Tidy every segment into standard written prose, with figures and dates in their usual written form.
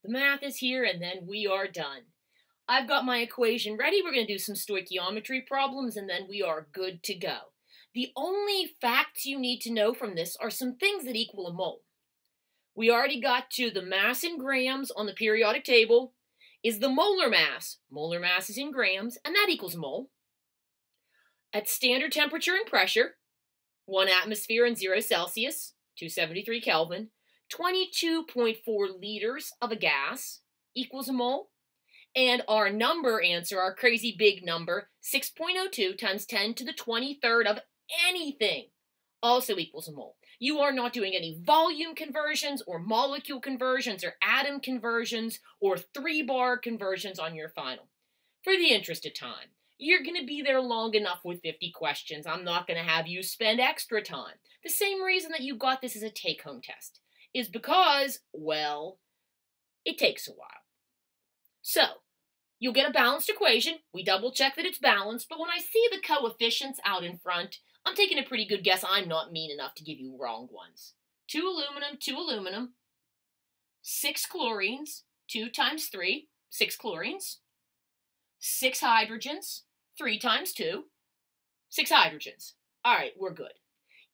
The math is here, and then we are done. I've got my equation ready. We're going to do some stoichiometry problems, and then we are good to go. The only facts you need to know from this are some things that equal a mole. We already got to the mass in grams on the periodic table is the molar mass. Molar mass is in grams, and that equals a mole. At standard temperature and pressure, 1 atmosphere and 0 Celsius, 273 Kelvin, 22.4 liters of a gas equals a mole. And our number answer, our crazy big number, 6.02 times 10 to the 23rd of anything, also equals a mole. You are not doing any volume conversions or molecule conversions or atom conversions or 3-bar conversions on your final. For the interest of time, you're going to be there long enough with 50 questions. I'm not going to have you spend extra time. The same reason that you got this as a take-home test is because, well, it takes a while. So, you'll get a balanced equation. We double check that it's balanced, but when I see the coefficients out in front, I'm taking a pretty good guess I'm not mean enough to give you wrong ones. 2 aluminum, 6 chlorines, 2 times 3, 6 chlorines, 6 hydrogens, 3 times 2, 6 hydrogens. All right, we're good.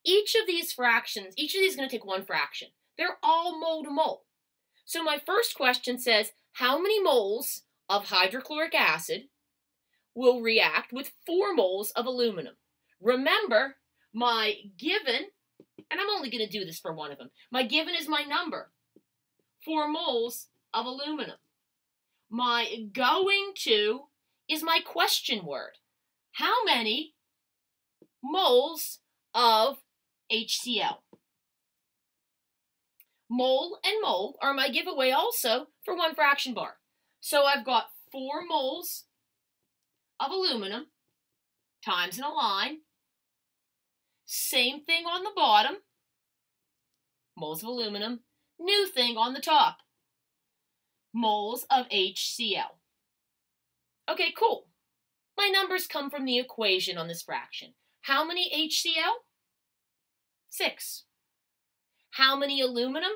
Each of these fractions, each of these is going to take one fraction. They're all mole to mole. So my first question says, how many moles of hydrochloric acid will react with 4 moles of aluminum? Remember, my given, and I'm only going to do this for one of them, my given is my number, 4 moles of aluminum. My going to is my question word. How many moles of HCl? Mole and mole are my giveaway also for 1 fraction bar. So I've got 4 moles of aluminum times in a line. Same thing on the bottom, moles of aluminum. New thing on the top, moles of HCl. Okay, cool. My numbers come from the equation on this fraction. How many HCl? 6. How many aluminum?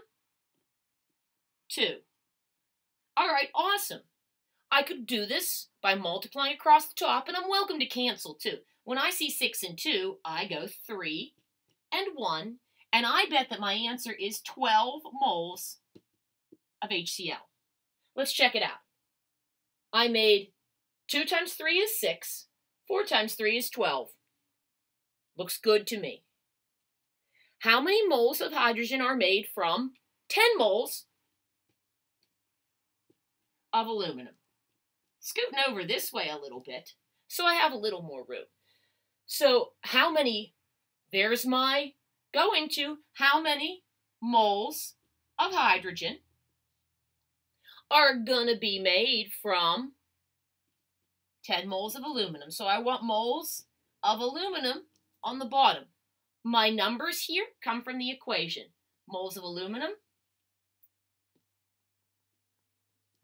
2. All right, awesome. I could do this by multiplying across the top, and I'm welcome to cancel too. When I see 6 and 2, I go 3 and 1, and I bet that my answer is 12 moles of HCl. Let's check it out. I made 2 times 3 is 6, 4 times 3 is 12. Looks good to me. How many moles of hydrogen are made from 10 moles of aluminum? Scooting over this way a little bit, so I have a little more room. So how many, there's my going to, how many moles of hydrogen are going to be made from 10 moles of aluminum? So I want moles of aluminum on the bottom. My numbers here come from the equation. Moles of aluminum,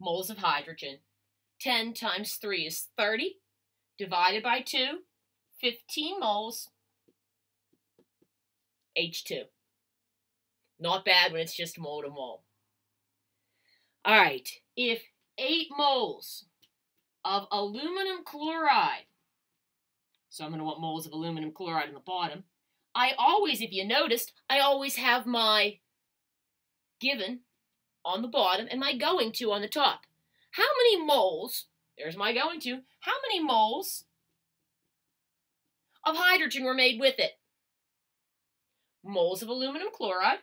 moles of hydrogen. 10 times 3 is 30, divided by 2, 15 moles, H2. Not bad when it's just mole to mole. All right, if 8 moles of aluminum chloride, so I'm going to want moles of aluminum chloride on the bottom, I always, if you noticed, I always have my given on the bottom and my going to on the top. How many moles, there's my going to, how many moles of hydrogen were made with it? Moles of aluminum chloride,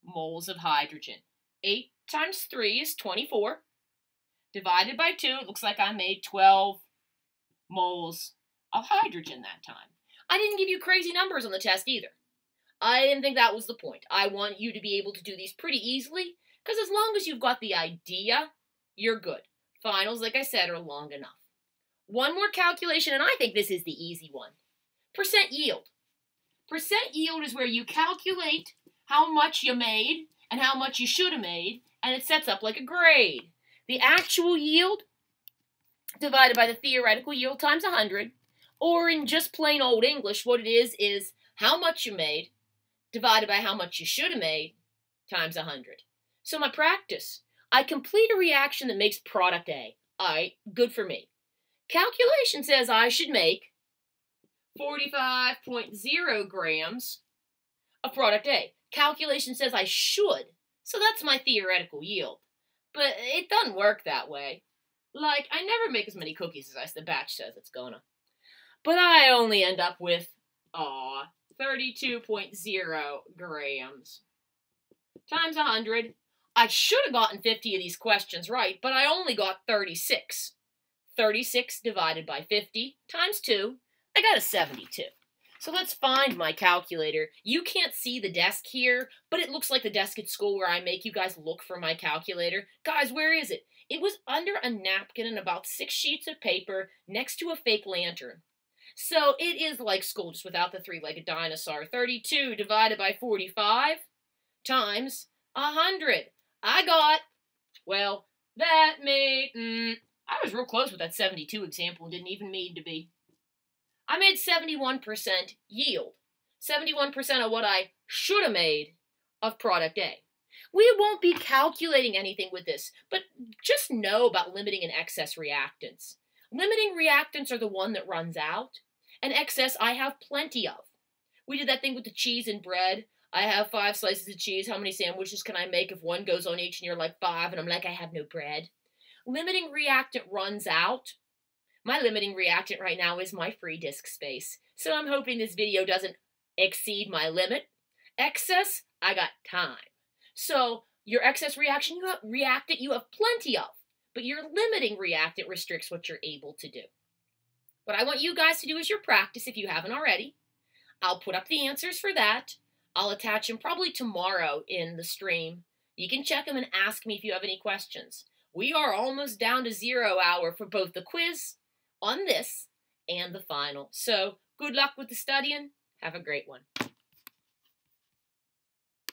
moles of hydrogen. 8 times 3 is 24. Divided by 2, it looks like I made 12 moles of hydrogen that time. I didn't give you crazy numbers on the test either. I didn't think that was the point. I want you to be able to do these pretty easily, because as long as you've got the idea, you're good. Finals, like I said, are long enough. One more calculation, and I think this is the easy one. Percent yield. Percent yield is where you calculate how much you made and how much you should have made, and it sets up like a grade. The actual yield divided by the theoretical yield times 100, or in just plain old English, what it is how much you made divided by how much you should have made times 100. So my practice, I complete a reaction that makes product A. Alright, good for me. Calculation says I should make 45.0 grams of product A. Calculation says I should, so that's my theoretical yield. But it doesn't work that way. Like, I never make as many cookies as the batch says it's gonna. But I only end up with, 32.0 grams. Times 100. I should have gotten 50 of these questions right, but I only got 36. 36 divided by 50 times 2, I got a 72. So let's find my calculator. You can't see the desk here, but it looks like the desk at school where I make you guys look for my calculator. Guys, where is it? It was under a napkin and about 6 sheets of paper next to a fake lantern. So it is like school, just without the three-legged dinosaur. 32 divided by 45 times 100. I got, well, that made, I was real close with that 72 example and didn't even mean to be. I made 71% yield. 71% of what I should have made of product A. We won't be calculating anything with this, but just know about limiting and excess reactants. Limiting reactants are the one that runs out, and excess I have plenty of. We did that thing with the cheese and bread. I have 5 slices of cheese. How many sandwiches can I make if one goes on each and you're like 5 and I'm like, I have no bread? Limiting reactant runs out. My limiting reactant right now is my free disk space. So I'm hoping this video doesn't exceed my limit. Excess, I got time. So your excess reactant you have plenty of, but your limiting reactant restricts what you're able to do. What I want you guys to do is your practice if you haven't already. I'll put up the answers for that. I'll attach them probably tomorrow in the stream. You can check them and ask me if you have any questions. We are almost down to 0 hour for both the quiz on this and the final. So good luck with the studying. Have a great one.